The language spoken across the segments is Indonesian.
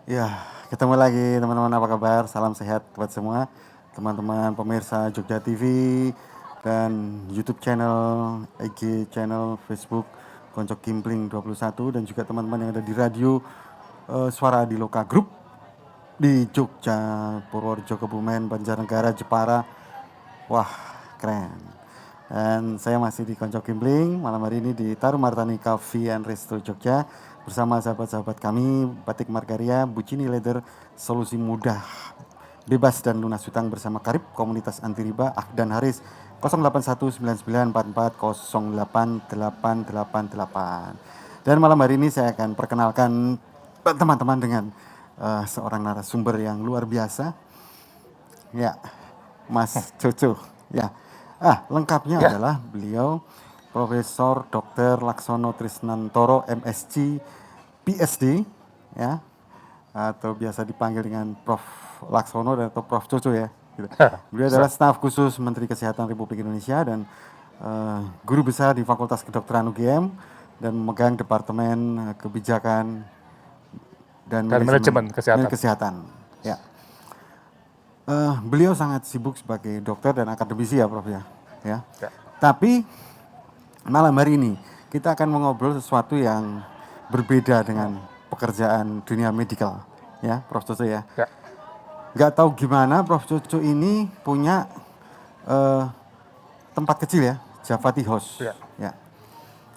Ya, ketemu lagi teman-teman, apa kabar? Salam sehat buat semua teman-teman pemirsa Jogja TV dan YouTube channel, IG channel, Facebook Konco Gimpling 21 dan juga teman-teman yang ada di radio Suara Adiloka Group di Jogja, Purworejo, Kebumen, Banjarnegara, Jepara. Wah, keren. Dan saya masih di Konco Gimpling, malam hari ini di Tarumartani Cafe and Resto Jogja bersama sahabat-sahabat kami Batik Margaria, Bucini Leather, solusi mudah bebas dan lunas hutang bersama Karib Komunitas Anti Riba, Ahdan Haris 081994408888. Dan malam hari ini saya akan perkenalkan teman-teman dengan seorang narasumber yang luar biasa. Ya, Mas Coco. Ya. Lengkapnya adalah beliau Profesor Dr. Laksono Trisnantoro MSc PSD ya, atau biasa dipanggil dengan Prof Laksono atau Prof Coco ya. Gitu. Beliau adalah staf khusus Menteri Kesehatan Republik Indonesia dan guru besar di Fakultas Kedokteran UGM dan memegang Departemen Kebijakan dan Manajemen Kesehatan. Ya. Beliau sangat sibuk sebagai dokter dan akademisi ya Prof ya. Tapi malam hari ini kita akan mengobrol sesuatu yang berbeda dengan pekerjaan dunia medikal ya Prof Coco ya. Nggak tahu gimana Prof Coco ini punya tempat kecil ya, Java Tea House. Ya.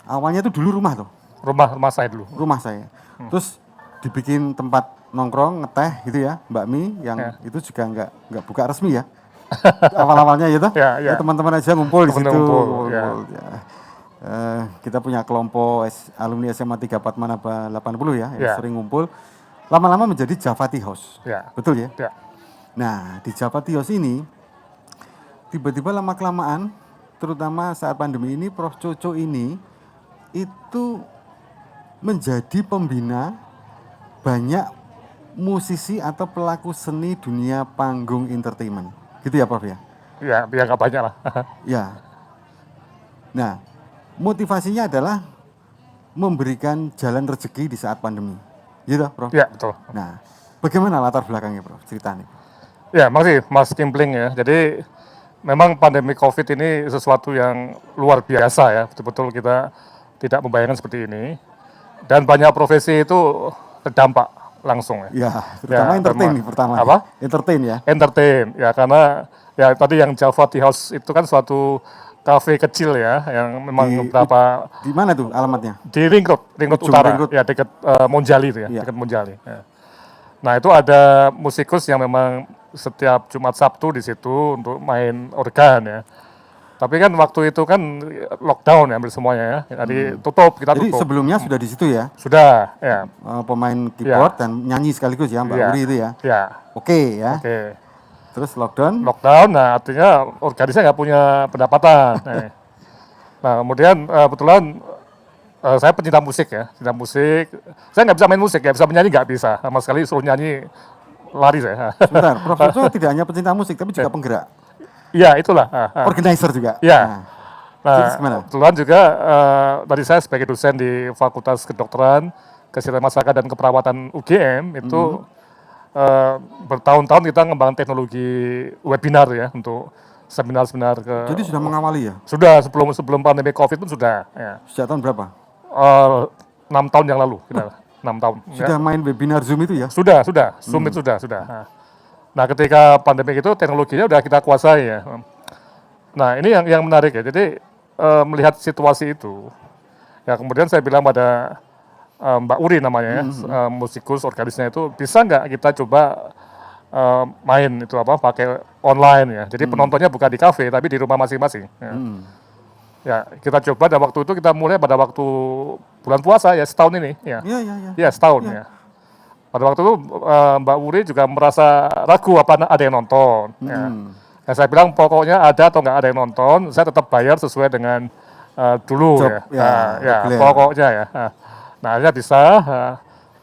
Awalnya itu dulu rumah tuh. Rumah saya dulu. Rumah saya. Terus dibikin tempat nongkrong ngeteh gitu ya, Mbak Mi yang itu juga nggak buka resmi ya. Awal-awalnya gitu. Ya, teman-teman aja ngumpul di situ. Ya. Kita punya kelompok alumni SMA 3 Manaba 80 ya, yang sering ngumpul. Lama-lama menjadi Java Tea House. Betul ya? Nah, di Java Tea House ini tiba-tiba lama-kelamaan, terutama saat pandemi ini, Prof Coco ini itu menjadi pembina banyak musisi atau pelaku seni dunia panggung entertainment. Gitu ya Prof ya? Iya, biar nggak banyak lah. Ya. Nah, motivasinya adalah memberikan jalan rezeki di saat pandemi. Gitu Prof? Iya, betul. Nah, bagaimana latar belakangnya Prof? Ceritanya. Ya, makasih Mas Gimpling ya. Jadi memang pandemi COVID ini sesuatu yang luar biasa ya. Betul-betul kita tidak membayangkan seperti ini. Dan banyak profesi itu terdampak langsung ya. Ya, terutama entertain nih pertama. Apa? Entertain ya. Entertain ya, karena ya tadi yang Java Tea House itu kan suatu kafe kecil ya, yang memang beberapa. Di mana tuh alamatnya? Di Ring Road Utara, ya dekat Monjali itu ya, dekat Monjali. Ya. Nah itu ada musikus yang memang setiap Jumat Sabtu di situ untuk main organ ya. Tapi kan waktu itu kan lockdown ya hampir semuanya ya. Jadi tutup, kita tutup. Jadi sebelumnya sudah di situ ya? Sudah, ya. Pemain keyboard dan nyanyi sekaligus ya Mbak Uri itu ya? Ya. Oke ya. Terus lockdown? Lockdown, nah artinya organisasi nggak punya pendapatan. Nah kemudian kebetulan saya pencinta musik ya, cinta musik. Saya nggak bisa main musik ya, bisa menyanyi nggak bisa. Sama sekali suruh nyanyi lari saya. Sebentar, Prof Coco tidak hanya pencinta musik tapi juga penggerak. Iya, itulah. Organizer juga. Iya. Nah, kebetulan juga tadi saya sebagai dosen di Fakultas Kedokteran, Kesehatan Masyarakat dan Keperawatan UGM itu bertahun-tahun kita ngembangin teknologi webinar ya untuk seminar-seminar ke. Jadi sudah mengawali ya? Sudah sebelum pandemi COVID pun sudah. Ya. Sejak tahun berapa? 6 tahun yang lalu, 6 tahun. Sudah main webinar Zoom itu ya? Sudah. Zoom itu sudah. Nah, ketika pandemi itu teknologinya udah kita kuasai ya. Nah, ini yang menarik ya. Jadi melihat situasi itu, ya kemudian saya bilang pada Mbak Uri namanya ya, musikus organisnya itu, bisa nggak kita coba main itu pakai online ya. Jadi penontonnya bukan di kafe tapi di rumah masing-masing. Ya. Ya, kita coba dan waktu itu kita mulai pada waktu bulan puasa ya, setahun ini ya. Iya, setahun ya. Pada waktu itu Mbak Uri juga merasa ragu apa ada yang nonton. Ya. Nah, saya bilang pokoknya ada atau nggak ada yang nonton, saya tetap bayar sesuai dengan dulu pokoknya ya. Nah, akhirnya bisa.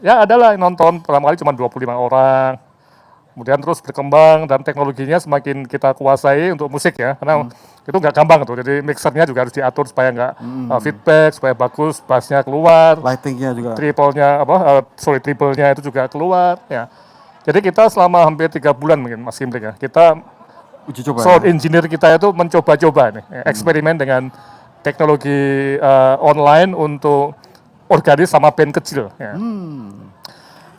Ya adalah yang nonton pertama kali cuma 25 orang. kemudian terus berkembang dan teknologinya semakin kita kuasai untuk musik ya, karena itu nggak gampang tuh. Jadi mixernya juga harus diatur supaya nggak feedback, supaya bagus, bassnya keluar, lightingnya juga, triple-nya itu juga keluar ya. Jadi kita selama hampir 3 bulan mungkin Mas Kimling ya, kita uji coba sound engineer kita itu mencoba-coba nih, eksperimen dengan teknologi online untuk organis sama band kecil ya.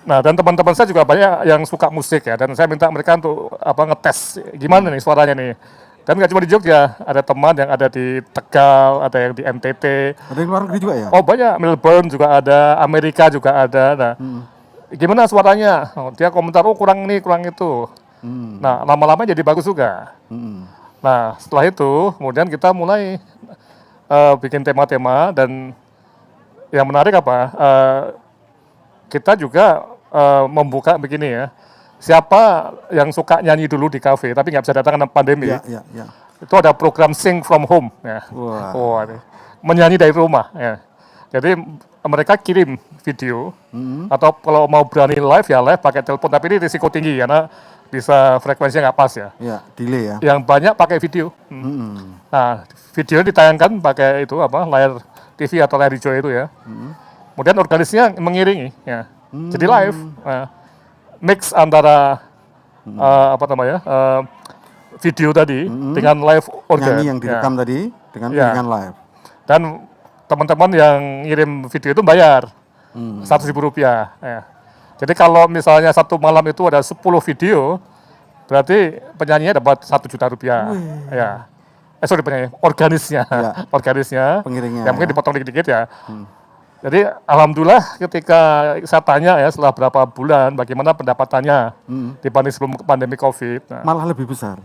Nah, dan teman-teman saya juga banyak yang suka musik ya, dan saya minta mereka untuk ngetes gimana nih suaranya nih. Dan nggak cuma di Jogja, ada teman yang ada di Tegal, ada yang di NTT. Ada yang luar negeri juga ya? Oh banyak, Melbourne juga ada, Amerika juga ada. Nah, gimana suaranya? Oh, dia komentar, oh kurang ini, kurang itu. Nah, lama-lama jadi bagus juga. Nah, setelah itu, kemudian kita mulai bikin tema-tema, dan yang menarik apa? Kita juga membuka begini ya, siapa yang suka nyanyi dulu di kafe tapi nggak bisa datang karena pandemi, itu ada program sing from home ya. Menyanyi dari rumah ya. Jadi mereka kirim video, atau kalau mau berani live ya live pakai telepon, tapi ini risiko tinggi karena bisa frekuensinya nggak pas ya. Delay ya. Yang banyak pakai video. Nah, video ditayangkan pakai itu layar TV atau layar hijau itu ya. Kemudian organisnya mengiringi, ya. Jadi live, mix antara video tadi dengan live organ. Nyanyi yang direkam tadi dengan live. Dan teman-teman yang ngirim video itu bayar Rp100.000. Ya. Jadi kalau misalnya satu malam itu ada 10 video, berarti penyanyinya dapat Rp1 juta. Ya. Penyanyi, organisnya, pengiringnya. Ya mungkin dipotong dikit-dikit ya. Jadi alhamdulillah ketika saya tanya ya setelah berapa bulan bagaimana pendapatannya dibanding sebelum pandemi COVID. Malah lebih besar.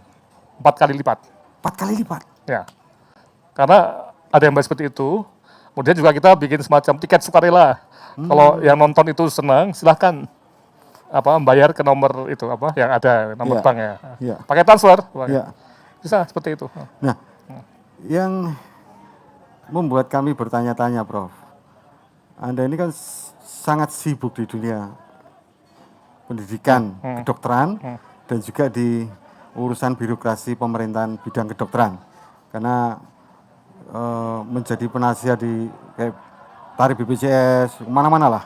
4 kali lipat. 4 kali lipat? Ya. Karena ada yang bayar seperti itu. Kemudian juga kita bikin semacam tiket sukarela. Kalau yang nonton itu senang, silahkan bayar ke nomor itu yang ada nomor bank ya. Pakai transfer. Bisa seperti itu. Nah, yang membuat kami bertanya-tanya, Prof. Anda ini kan sangat sibuk di dunia pendidikan kedokteran dan juga di urusan birokrasi pemerintahan bidang kedokteran. Karena menjadi penasihat di kayak tarif BPJS, mana-mana lah,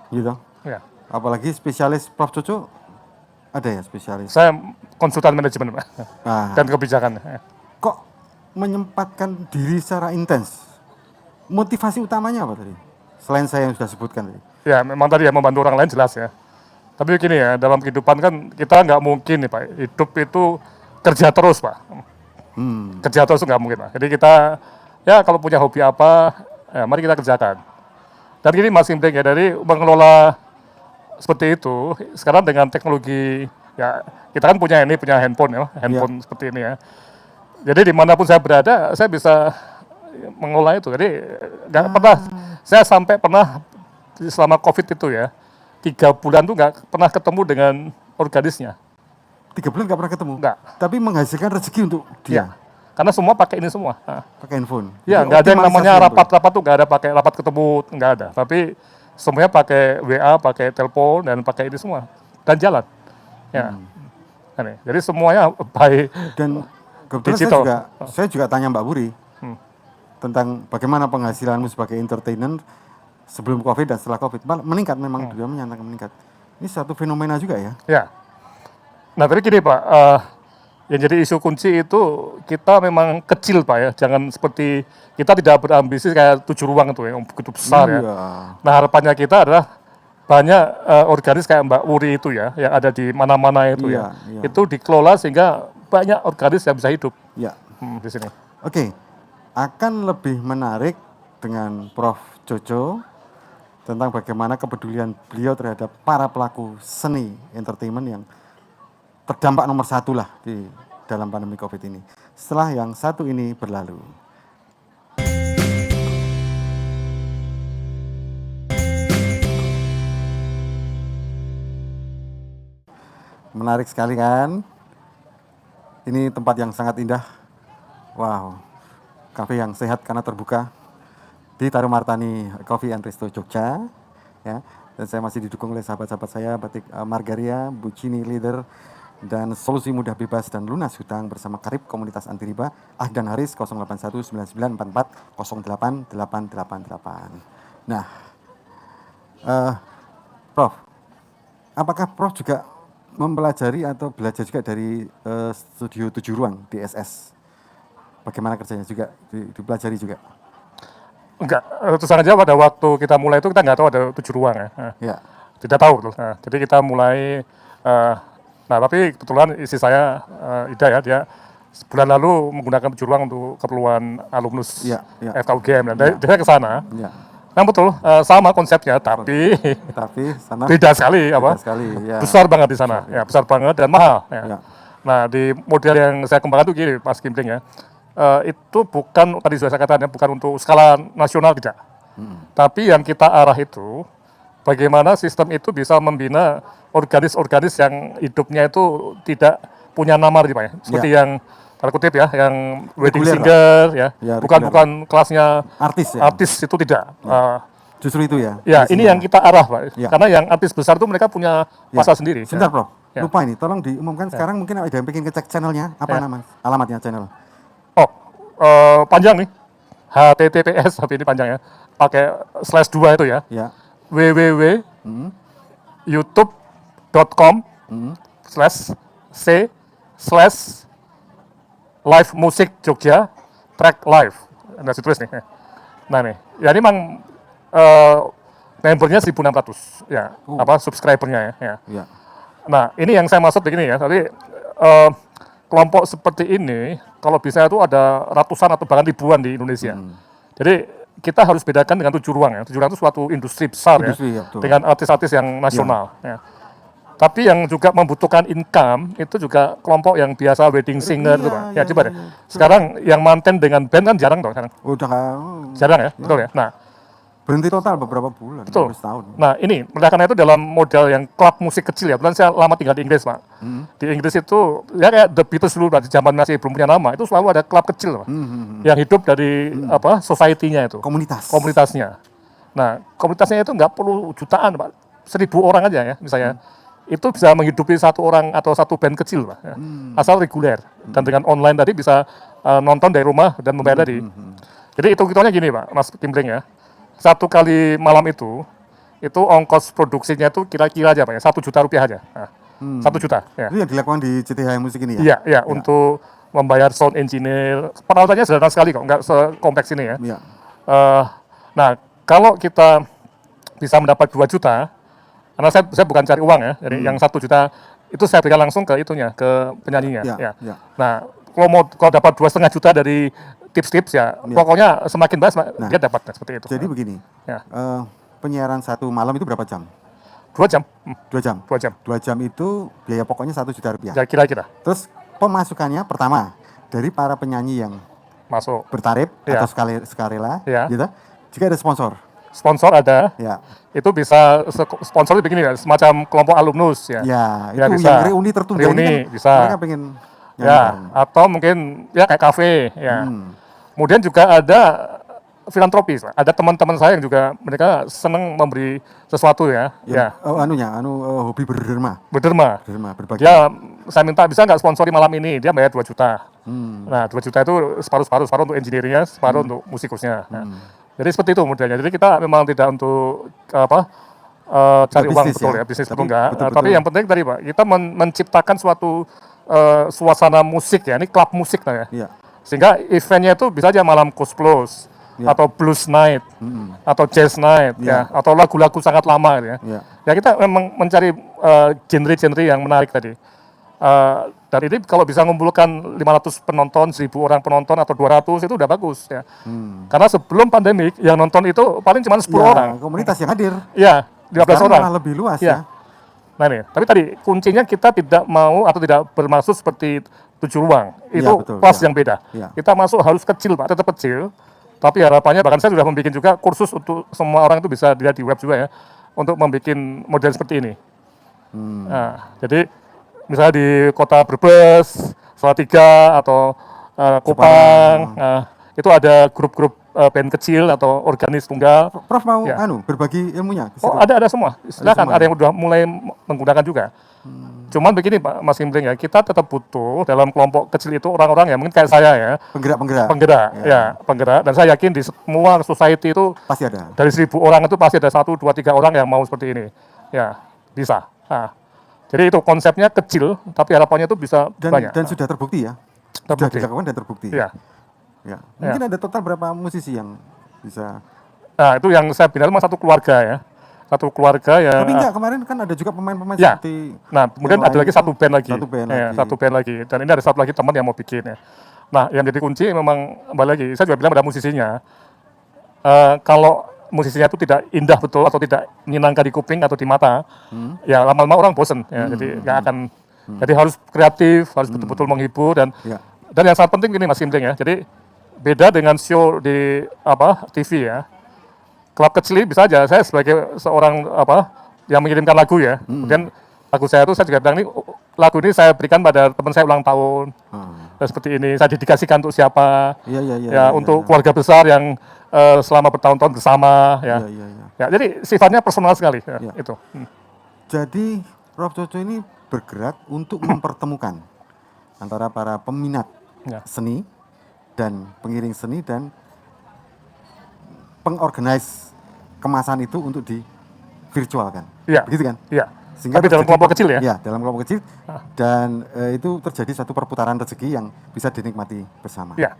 gitu. Ya. Apalagi spesialis Prof. Coco, ada ya spesialis? Saya konsultan manajemen Pak, dan kebijakan. Kok menyempatkan diri secara intens? Motivasi utamanya apa tadi? Selain saya yang sudah sebutkan tadi. Ya, memang tadi ya membantu orang lain jelas ya. Tapi begini ya, dalam kehidupan kan kita nggak mungkin nih Pak, hidup itu kerja terus Pak. Kerja terus nggak mungkin Pak. Jadi kita ya kalau punya hobi apa, ya mari kita kerjakan. Dan gini Mas Kimling ya, dari mengelola seperti itu, sekarang dengan teknologi ya kita kan punya handphone ya, handphone seperti ini ya. Jadi dimanapun saya berada, saya bisa mengelola itu. Jadi nggak pernah, saya sampai pernah selama COVID itu ya, 3 bulan tuh nggak pernah ketemu dengan organisnya. 3 bulan nggak pernah ketemu? Nggak. Tapi menghasilkan rezeki untuk dia? Ya, karena semua pakai ini semua. Pakai handphone? Ya, nggak ada yang namanya rapat-rapat tuh, nggak ada pakai rapat ketemu, nggak ada. Tapi semuanya pakai WA, pakai telepon, dan pakai ini semua. Dan jalan. Ya. Jadi semuanya baik. Dan kebetulan saya juga tanya Mbak Puri tentang bagaimana penghasilanmu sebagai entertainer sebelum COVID dan setelah COVID. Meningkat, memang dia menyatakan meningkat. Ini satu fenomena juga ya? Ya. Nah, tapi gini Pak, yang jadi isu kunci itu kita memang kecil Pak ya. Jangan seperti kita tidak berambisi kayak 7 ruang itu ya, yang begitu besar ya. Nah, harapannya kita adalah banyak organis kayak Mbak Wuri itu ya, yang ada di mana-mana itu ya. Itu dikelola sehingga banyak organis yang bisa hidup di sini. Oke. Akan lebih menarik dengan Prof. Jojo tentang bagaimana kepedulian beliau terhadap para pelaku seni entertainment yang terdampak nomor 1 lah di dalam pandemi COVID ini. Setelah yang satu ini berlalu. Menarik sekali kan? Ini tempat yang sangat indah. Wow. Kafe yang sehat karena terbuka di Tarumartani Coffee and Resto Jogja, ya. Dan saya masih didukung oleh sahabat-sahabat saya, Batik Margaria, Bucini Leader, dan Solusi Mudah Bebas dan Lunas Hutang bersama Karib Komunitas Anti Riba, Ahdan Haris 081994488888. Nah, Prof, apakah Prof juga mempelajari atau belajar juga dari studio 7 ruang DSS? Bagaimana kerjanya juga dipelajari juga? Enggak, terus aja pada waktu kita mulai itu kita nggak tahu ada 7 ruang ya. Ya. Tidak tahu tuh. Nah, jadi kita mulai, nah tapi kebetulan istri saya Ida ya, dia sebulan lalu menggunakan 7 ruang untuk keperluan alumnus FKUGM, dan dia ke sana. Ya. Nah betul, sama konsepnya, tapi sana beda sekali, apa? Ya. Besar banget di sana, ya besar banget dan mahal. Ya. Nah di model yang saya kembangkan itu gini, Mas Gimpling ya. Itu bukan, tadi sudah saya katakan, bukan untuk skala nasional tidak. Tapi yang kita arah itu, bagaimana sistem itu bisa membina organis-organis yang hidupnya itu tidak punya nama, gitu Pak ya. Seperti yang, tanda kutip ya, yang wedding singer, ya. Bukan kelasnya artis itu tidak. Justru itu ya? Ya, ini yang kita arah Pak. Karena yang artis besar itu mereka punya pasar sendiri. Sebentar Prof, lupa ini, tolong diumumkan sekarang, mungkin ada yang pengen ngecek channelnya, apa nama, alamatnya channel? Panjang nih, HTTPS, tapi ini panjang ya, pakai /2 itu ya, www.youtube.com/c/live musik Jogja track live, ada ditulis nih. Nah nih, ya ini memang membernya 1.600 ya, subscribernya ya. Nah ini yang saya maksud begini ya, tadi kelompok seperti ini, kalau bisa itu ada ratusan atau bahkan ribuan di Indonesia. Jadi kita harus bedakan dengan 7 ruang ya. 7 ruang itu suatu industri besar ya, dengan artis-artis yang nasional. Ya. Tapi yang juga membutuhkan income itu juga kelompok yang biasa wedding singer itu Pak. Ya coba deh. Sekarang yang manten dengan band kan jarang dong sekarang. Udah jarang ya, betul ya. Nah, berhenti total beberapa bulan, betul. Setahun. Nah ini, karena itu dalam model yang klub musik kecil ya. Kebetulan saya lama tinggal di Inggris Pak. Di Inggris itu, ya kayak The Beatles dulu, di zaman masih belum punya nama, itu selalu ada klub kecil Pak. Yang hidup dari society-nya itu. Komunitasnya. Nah, komunitasnya itu nggak perlu jutaan Pak. 1.000 orang aja ya, misalnya. Itu bisa menghidupi 1 orang atau 1 band kecil Pak. Ya. Asal reguler. Dan dengan online tadi bisa nonton dari rumah dan membayar tadi. Jadi hitung-hitungannya gini Pak, Mas Gimpling ya. 1 kali malam itu ongkos produksinya itu kira-kira aja Pak ya, 1 juta rupiah aja. Nah, 1 juta. Ya. Itu yang dilakukan di CTH Musik ini ya? Iya, untuk membayar sound engineer, peralatannya sederhana sekali kok, nggak sekompleks ini ya. Nah, kalau kita bisa mendapat 2 juta, karena saya bukan cari uang ya, jadi yang 1 juta itu saya berikan langsung ke itunya, ke penyanyinya. Nah, kalau dapat 2,5 juta dari tips-tips ya, pokoknya semakin bahas dia dapat seperti itu. Jadi begini, penyiaran 1 malam itu berapa jam? 2 jam. 2 jam? 2 jam. 2 jam itu biaya pokoknya 1 juta rupiah? Ya kira-kira. Terus pemasukannya pertama, dari para penyanyi yang masuk bertarif atau sukarela, gitu. Jika ada sponsor? Sponsor ada, itu bisa sponsor itu begini ya, semacam kelompok alumnus ya. Ya, itu bisa. Yang reuni tertunda reuni, ini kan bisa. Mereka pengen atau mungkin ya kayak kafe ya. Kemudian juga ada filantropi, ada teman-teman saya yang juga mereka senang memberi sesuatu ya. Hobi berderma. Berbagi. Dia saya minta bisa nggak sponsori malam ini, dia bayar 2 juta. Nah 2 juta itu separuh untuk engineer-nya, separuh untuk musikusnya. Jadi seperti itu modelnya. Jadi kita memang tidak untuk cari uang betul ya, bisnis betul enggak. Tapi yang penting tadi Pak, kita menciptakan suatu suasana musik ya, ini klub musik lah ya. Sehingga eventnya itu bisa aja malam Plus atau blues night atau jazz night ya, atau lagu-lagu sangat lama ya. Ya kita memang mencari genre-genre yang menarik tadi. Dan ini kalau bisa mengumpulkan 500 penonton, 1.000 orang penonton atau 200 itu udah bagus ya. Karena sebelum pandemi yang nonton itu paling cuma 10 orang. Komunitas yang hadir. Iya, 15 orang. Malah lebih luas ya. Nah ini, tapi tadi kuncinya kita tidak mau atau tidak bermaksud seperti 7 ruang. Itu kelas yang beda. Kita masuk harus kecil Pak, tetap kecil. Tapi harapannya bahkan saya sudah membuat juga kursus untuk semua orang itu bisa dilihat di web juga ya, untuk membuat model seperti ini. Nah, jadi misalnya di kota Brebes, Salatiga atau Kupang, itu ada grup-grup band kecil atau organis tunggal. Prof mau Ya. berbagi ilmunya? Oh, ada semua. Silakan, ada yang udah mulai menggunakan juga. Cuman begini Pak Mas Gimbling ya, kita tetap butuh dalam kelompok kecil itu orang-orang ya, mungkin kayak saya ya, penggerak. Dan saya yakin di semua society itu pasti ada. Dari 1.000 orang itu pasti ada 1, 2, 3 orang yang mau seperti ini. Ya, bisa. Nah, jadi itu konsepnya kecil, tapi harapannya itu bisa banyak. Dan sudah terbukti ya? Sudah dilakukan dan terbukti. Ya. Mungkin ada total berapa musisi yang bisa? Nah, itu yang saya bina cuma satu keluarga ya. Satu keluarga ya. Tapi enggak, kemarin kan ada juga pemain-pemain ya. seperti. Nah, kemudian ada lagi satu band lagi. Satu band lagi. Dan ini ada satu lagi teman yang mau bikin ya. Nah, yang jadi kunci memang kembali lagi. Saya juga bilang pada musisinya, kalau musisinya itu tidak indah betul atau tidak menyenangkan di kuping atau di mata, ya lama-lama orang bosen. Ya, jadi nggak akan. Jadi harus kreatif, harus betul-betul menghibur dan yang sangat penting ini Mas Gimbling ya. Jadi beda dengan show di TV ya. Klub kecil ini bisa aja saya sebagai seorang yang mengirimkan lagu ya. Kemudian lagu saya itu saya juga bilang lagu ini saya berikan pada teman saya ulang tahun. Seperti ini saya dedikasikan untuk siapa? Untuk keluarga besar yang selama bertahun-tahun bersama ya. Ya, jadi sifatnya personal sekali ya. Itu. Jadi Prof Coco ini bergerak untuk mempertemukan antara para peminat seni dan pengiring seni dan pengorganize kemasan itu untuk di virtualkan. Begitu kan? Iya. Sehingga tapi dalam kelompok kecil ya? Iya, dalam kelompok kecil. Dan itu terjadi satu perputaran rezeki yang bisa dinikmati bersama. Iya.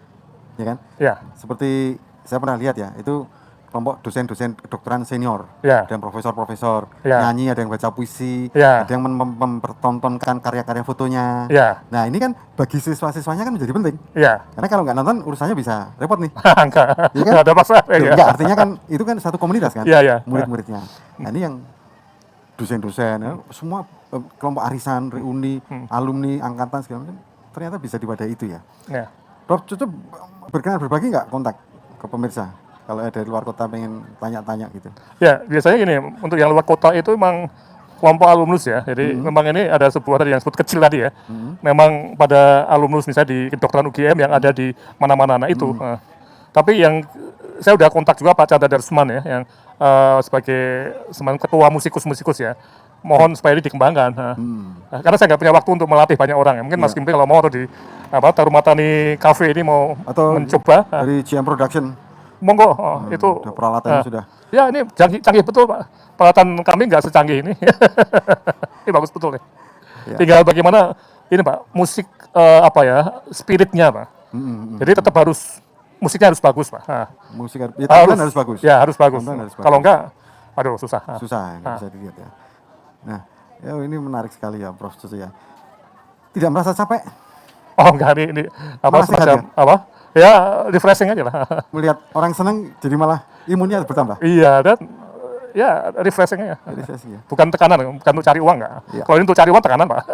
Ya kan? Iya. Seperti saya pernah lihat ya, itu kelompok dosen-dosen kedokteran senior dan profesor-profesor nyanyi, ada yang baca puisi, ada yang mempertontonkan karya-karya fotonya. Nah ini kan bagi siswa-siswanya kan menjadi penting. Karena kalau nggak nonton urusannya bisa repot nih. Nggak ada masalah. Enggak, artinya kan itu kan satu komunitas kan, murid-muridnya. Nah ini yang dosen-dosen, semua kelompok arisan, reuni, alumni, angkatan segala macam, ternyata bisa diwadahi itu ya. Prof Coco berkenan berbagi nggak kontak ke pemirsa? Kalau ada dari luar kota pengen tanya-tanya gitu. Ya, biasanya gini, untuk yang luar kota itu memang kelompok alumnus ya. Jadi memang ini ada sebuah tadi yang sebut kecil tadi ya. Memang pada alumnus misalnya di kedokteran UGM yang ada di mana-mana itu. Tapi yang saya udah kontak juga Pak Chandra Darsman ya, yang sebagai semacam ketua musikus-musikus ya. Mohon supaya ini dikembangkan. Karena saya nggak punya waktu untuk melatih banyak orang ya. Mungkin Mas Gimbling kalau mau atau di Tarumatani Cafe ini mau atau mencoba. Dari GM Production. Monggo, itu peralatannya sudah. Ya ini canggih betul Pak. Peralatan kami nggak secanggih ini. Ini bagus betul nih. Tinggal bagaimana ini Pak, musik spiritnya Pak. Jadi tetap musiknya harus bagus Pak. Musik harus bagus. Ya harus bagus. Kalau enggak, aduh susah. Susah, nggak bisa dilihat ya. Nah, ini menarik sekali ya Prof Coco ya. Tidak merasa capek? Oh enggak, ini semacam ya refreshing aja lah. Melihat orang senang jadi malah imunnya bertambah. Iya, dan ya refreshing aja. Bukan tekanan, bukan untuk cari uang enggak. Kalau ini untuk cari uang tekanan Pak.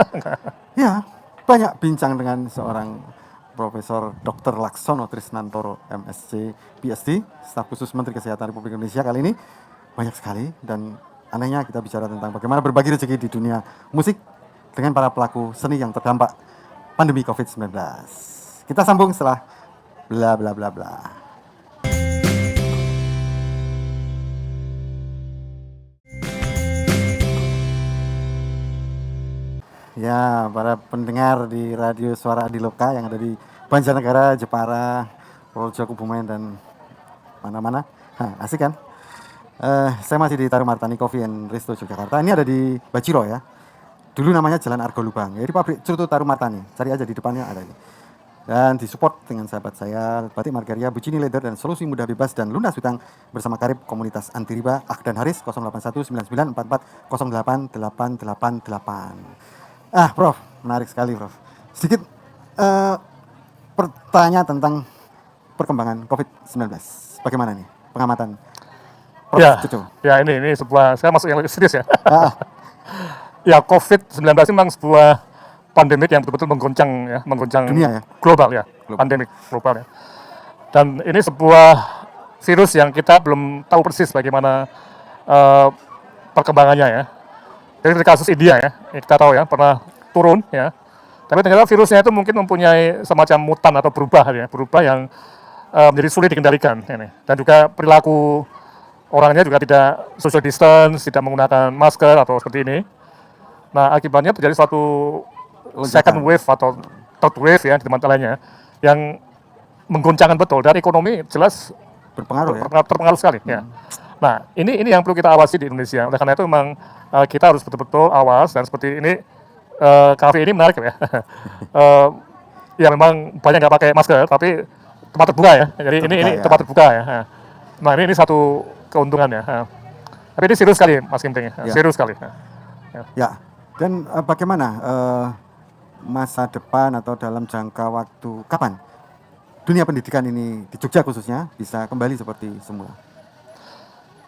Ya, banyak bincang dengan seorang Profesor Dr. Laksono Trisnantoro MSc PhD, staf khusus Menteri Kesehatan Republik Indonesia. Kali ini banyak sekali dan anehnya kita bicara tentang bagaimana berbagi rezeki di dunia musik dengan para pelaku seni yang terdampak pandemi COVID-19. Kita sambung setelah bla bla bla bla. Ya, para pendengar di Radio Suara Adiloka yang ada di Banjarnegara, Jepara, Projo, Kebumen dan mana-mana. Asik kan? Saya masih di Tarumartani Coffee and Resto Yogyakarta. Ini ada di Baciro ya. Dulu namanya Jalan Argo Lubang. Jadi pabrik Cerutu Tarumartani. Cari aja di depannya ada ini. Dan disupport dengan sahabat saya, Batik Margaria, Bucini Leather, dan solusi mudah bebas dan lunas hutang bersama Karib Komunitas Anti Riba, Akdan Haris, 081994488888. Prof, menarik sekali Prof. Sedikit pertanyaan tentang perkembangan COVID-19. Bagaimana nih pengamatan Prof Coco? Ya ini sebuah, saya masuk yang serius ya. Ya COVID-19 memang sebuah pandemik yang betul-betul menggoncang dunia ya, global ya, pandemik global ya. Dan ini sebuah virus yang kita belum tahu persis bagaimana perkembangannya ya. Jadi dari kasus India ya, kita tahu ya pernah turun ya. Tapi ternyata virusnya itu mungkin mempunyai semacam mutan atau berubah yang menjadi sulit dikendalikan ini. Dan juga perilaku orangnya juga tidak social distance, tidak menggunakan masker atau seperti ini. Nah, akibatnya terjadi suatu second wave atau third wave ya di tempat lainnya yang menggoncangkan betul, dan ekonomi jelas berpengaruh ya. Terpengaruh sekali ya. Nah, ini yang perlu kita awasi di Indonesia. Oleh karena itu memang kita harus betul-betul awas, dan seperti ini kafe ini menarik ya. Ya memang banyak nggak pakai masker, tapi tempat terbuka ya. Jadi ini ya. Tempat terbuka ya. Nah, ini satu keuntungan ya. Tapi ini serius sekali Mas Kimpling ya. Serius sekali. Ya. Dan bagaimana masa depan atau dalam jangka waktu kapan dunia pendidikan ini di Jogja khususnya bisa kembali seperti semula?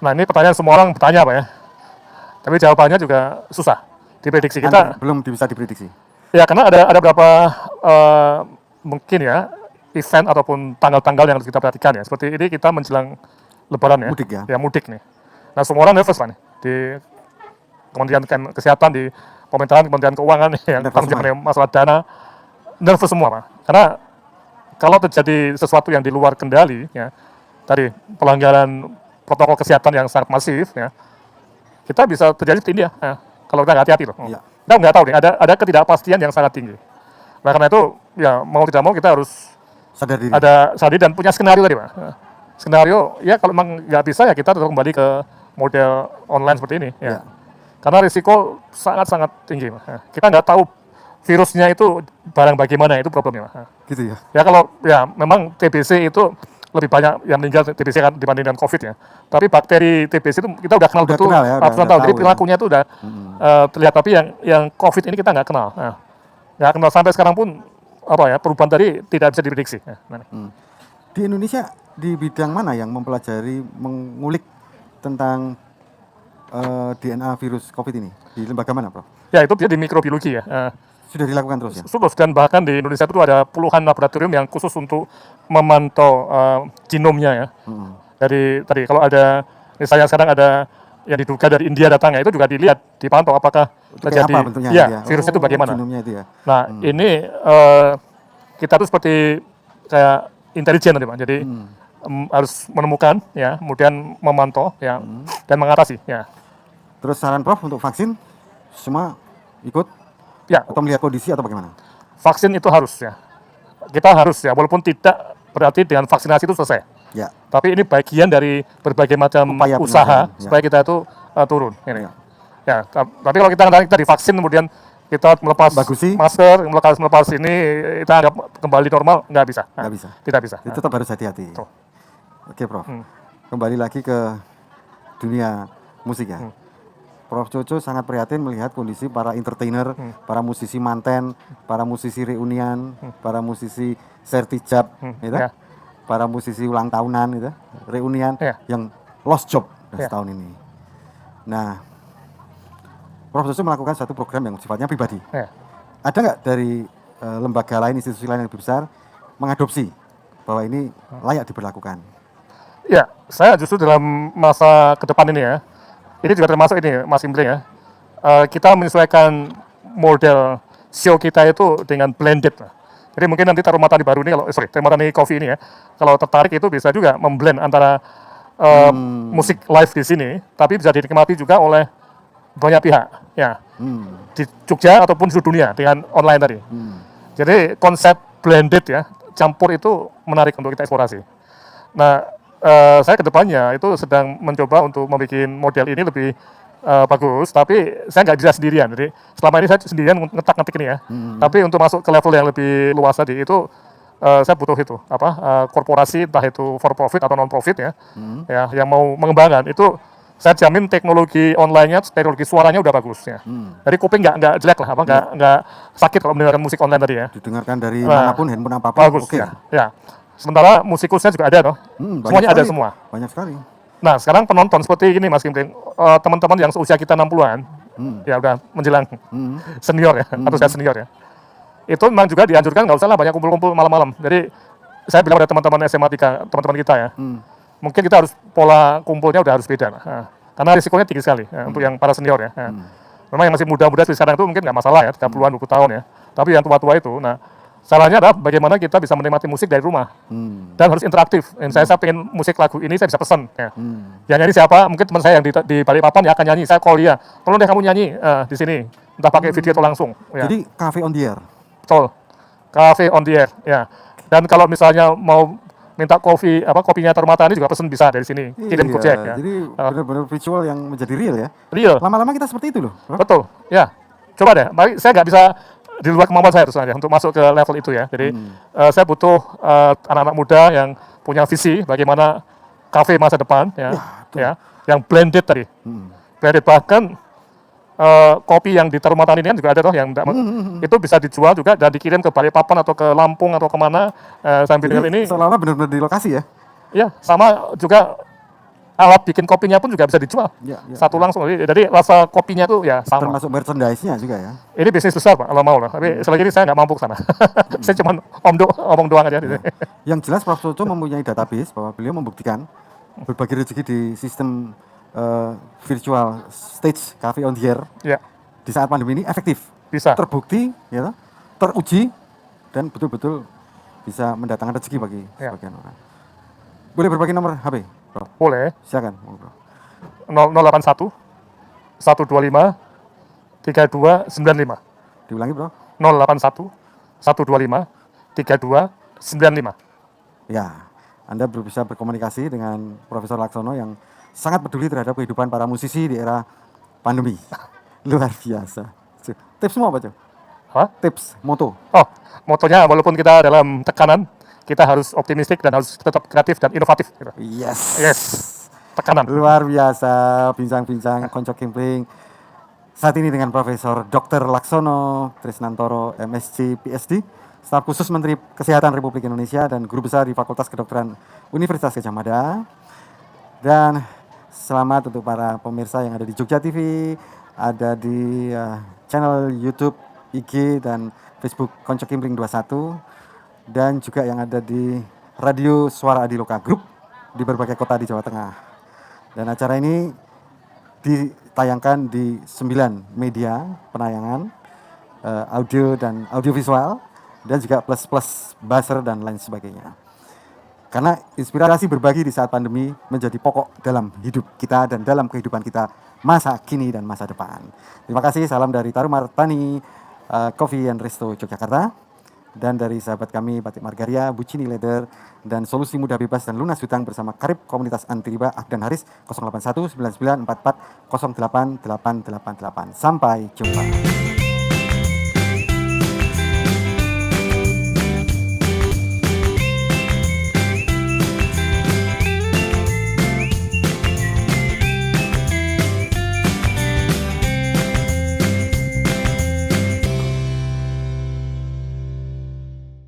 Nah, ini pertanyaan semua orang bertanya Pak ya. Tapi jawabannya juga susah diprediksi. Kita belum bisa diprediksi. Ya, karena ada beberapa mungkin ya event ataupun tanggal-tanggal yang harus kita perhatikan ya. Seperti ini kita menjelang Lebaran ya. Mudik ya. Ya, mudik nih. Nah, semua orang nervous Pak nih. Di Kementerian Kesehatan, di pemerintahan, Kementerian Keuangan yang tanggung masalah dana, nervous semua Pak. Karena kalau terjadi sesuatu yang di luar kendali ya, tadi pelanggaran protokol kesehatan yang sangat masif ya, kita bisa terjadi seperti ini ya, kalau kita nggak hati-hati loh. Ya. Kita nggak tahu nih, ada ketidakpastian yang sangat tinggi. Nah, karena itu ya mau tidak mau kita harus sadar diri. Ada sadar dan punya skenario tadi Pak. Skenario ya kalau memang nggak bisa ya kita tetap kembali ke model online seperti ini ya. Karena risiko sangat-sangat tinggi Pak. Kita nggak tahu virusnya itu barang bagaimana, itu problemnya Pak. Gitu ya. Ya kalau ya memang TBC itu lebih banyak yang meninggal TBC kan dibandingkan COVID ya. Tapi bakteri TBC itu kita udah kenal betul, ratusan tahun. Jadi perilakunya itu udah terlihat. Tapi yang COVID ini kita nggak kenal. Nggak kenal sampai sekarang pun perubahan tadi tidak bisa diprediksi. Di Indonesia di bidang mana yang mempelajari, mengulik tentang DNA virus COVID ini? Di lembaga mana, Prof? Ya itu dia di mikrobiologi ya. Sudah dilakukan terus ya? Terus, dan bahkan di Indonesia itu ada puluhan laboratorium yang khusus untuk memantau genomnya ya. Dari tadi kalau ada, misalnya sekarang ada yang diduga dari India datangnya, itu juga dilihat, dipantau apakah terjadi, apa bentuknya, ya virusnya itu bagaimana. Itu ya. Nah ini kita tuh seperti kayak intelijen tadi Pak, jadi harus menemukan ya, kemudian memantau ya, dan mengatasi ya. Terus saran Prof untuk vaksin, semua ikut? Ya. Atau melihat kondisi atau bagaimana? Vaksin itu harus ya. Kita harus ya, walaupun tidak berarti dengan vaksinasi itu selesai. Ya. Tapi ini bagian dari berbagai macam upaya usaha supaya kita itu turun. Ini. Ya. Tapi kalau kita divaksin kemudian kita melepas masker, melepas ini, kita anggap kembali normal, nggak bisa. Nggak bisa. Tidak bisa. Itu tetap harus hati-hati. Oke Prof. Kembali lagi ke dunia musik ya. Prof Coco sangat prihatin melihat kondisi para entertainer, para musisi manten, para musisi reunian, para musisi sertijab, gitu? Para musisi ulang tahunan, gitu? Reunian, yang lost job setahun ini. Nah, Prof Coco melakukan satu program yang sifatnya pribadi. Ada nggak dari lembaga lain, institusi lain yang lebih besar mengadopsi bahwa ini layak diberlakukan? Ya, saya justru dalam masa ke depan ini ya, ini juga termasuk ini Mas Kimpling ya, kita menyesuaikan model show kita itu dengan blended. Jadi mungkin nanti Taruh Matahari baru ini, Taruh Matahari Coffee ini ya, kalau tertarik itu bisa juga memblend antara musik live di sini, tapi bisa dinikmati juga oleh banyak pihak ya, di Jogja ataupun seluruh dunia dengan online tadi. Jadi konsep blended ya, campur itu menarik untuk kita eksplorasi. Nah, saya kedepannya itu sedang mencoba untuk membuat model ini lebih bagus, tapi saya nggak bisa sendirian. Jadi selama ini saya sendirian ngetak-ngetik ini ya. Tapi untuk masuk ke level yang lebih luas tadi itu saya butuh itu korporasi, entah itu for profit atau non profit ya, yang mau mengembangkan itu. Saya jamin teknologi online-nya, teknologi suaranya udah bagus ya. Jadi kuping nggak jelek lah, nggak sakit kalau mendengarkan musik online tadi ya. Didengarkan dari manapun, handphone apapun. Bagus ya. Sementara musikusnya juga ada semuanya ada semua. Banyak sekali. Nah sekarang penonton seperti ini Mas Kimpling, teman-teman yang seusia kita 60-an, ya udah menjelang senior ya, atau saya senior ya. Itu memang juga dianjurkan nggak usah lah banyak kumpul-kumpul malam-malam. Jadi saya bilang pada teman-teman SMA 3, teman-teman kita ya, mungkin kita harus pola kumpulnya udah harus beda. Karena risikonya tinggi sekali untuk yang para senior ya. Memang yang masih muda-muda seperti sekarang itu mungkin nggak masalah ya, 30-an, 20 tahun ya. Tapi yang tua-tua itu, nah Salahnya adalah bagaimana kita bisa menikmati musik dari rumah dan harus interaktif. Saya pengen musik lagu ini, saya bisa pesan. Ya. Yang nyanyi siapa? Mungkin teman saya yang di Balikpapan ya akan nyanyi. Saya call dia, tolong deh kamu nyanyi di sini, entah pakai video atau langsung. Ya. Jadi cafe on the air. Betul, cafe on the air. Ya. Dan kalau misalnya mau minta kopinya Tarumata ini juga pesen bisa dari sini, kirim Gojek. Ya. Jadi benar-benar visual yang menjadi real ya. Real. Lama-lama kita seperti itu loh. Betul. Ya. Coba deh. Saya nggak bisa di luar kemampuan saya terus saja untuk masuk ke level itu ya. Jadi saya butuh anak-anak muda yang punya visi bagaimana kafe masa depan ya yang blended tadi. Blended bahkan kopi yang di Tarumatan ini kan juga ada toh yang itu bisa dijual juga dan dikirim ke Balikpapan atau ke Lampung atau kemana sambil dengan ini. Seolah-olah benar-benar di lokasi ya. Ya, sama juga alat bikin kopinya pun juga bisa dijual. Satu langsung. Jadi rasa kopinya tuh ya sama. Termasuk merchandise-nya juga ya. Ini bisnis besar Pak, kalau mau lah. Tapi selagi ini saya nggak mampu ke sana. Saya cuma omong doang aja. Yang jelas Prof. Soco mempunyai database bahwa beliau membuktikan berbagi rezeki di sistem virtual stage cafe on the air di saat pandemi ini efektif. Bisa. Terbukti, ya, teruji, dan betul-betul bisa mendatangkan rezeki bagi sebagian orang. Boleh berbagi nomor HP? Bro. Boleh. Silakan. 081 125 3295. Diulangi, Bro. 081 125 3295. Ya, Anda bisa berkomunikasi dengan Profesor Laksono yang sangat peduli terhadap kehidupan para musisi di era pandemi. Luar biasa. Tips semua apa, Cok? Tips, moto. Motonya walaupun kita dalam tekanan, kita harus optimistik dan harus tetap kreatif dan inovatif. Gitu. Yes. Tekanan. Luar biasa bincang-bincang Konco Kimpling saat ini dengan Profesor Dr. Laksono Trisnantoro MSc PhD, staf khusus Menteri Kesehatan Republik Indonesia dan guru besar di Fakultas Kedokteran Universitas Gadjah Mada. Dan selamat untuk para pemirsa yang ada di Jogja TV, ada di channel YouTube, IG dan Facebook Konco Kimpling 21. Dan juga yang ada di Radio Suara Adiloka Group di berbagai kota di Jawa Tengah. Dan acara ini ditayangkan di 9 media penayangan audio dan audiovisual dan juga plus buzzer dan lain sebagainya. Karena inspirasi berbagi di saat pandemi menjadi pokok dalam hidup kita dan dalam kehidupan kita masa kini dan masa depan. Terima kasih, salam dari Tarumartani Coffee and Resto Yogyakarta. Dan dari sahabat kami Batik Margaria, Bucini Leather, dan Solusi Mudah Bebas dan Lunas Hutang bersama Karib Komunitas Anti Riba Ahdan Haris 081 9944 088888. Sampai jumpa.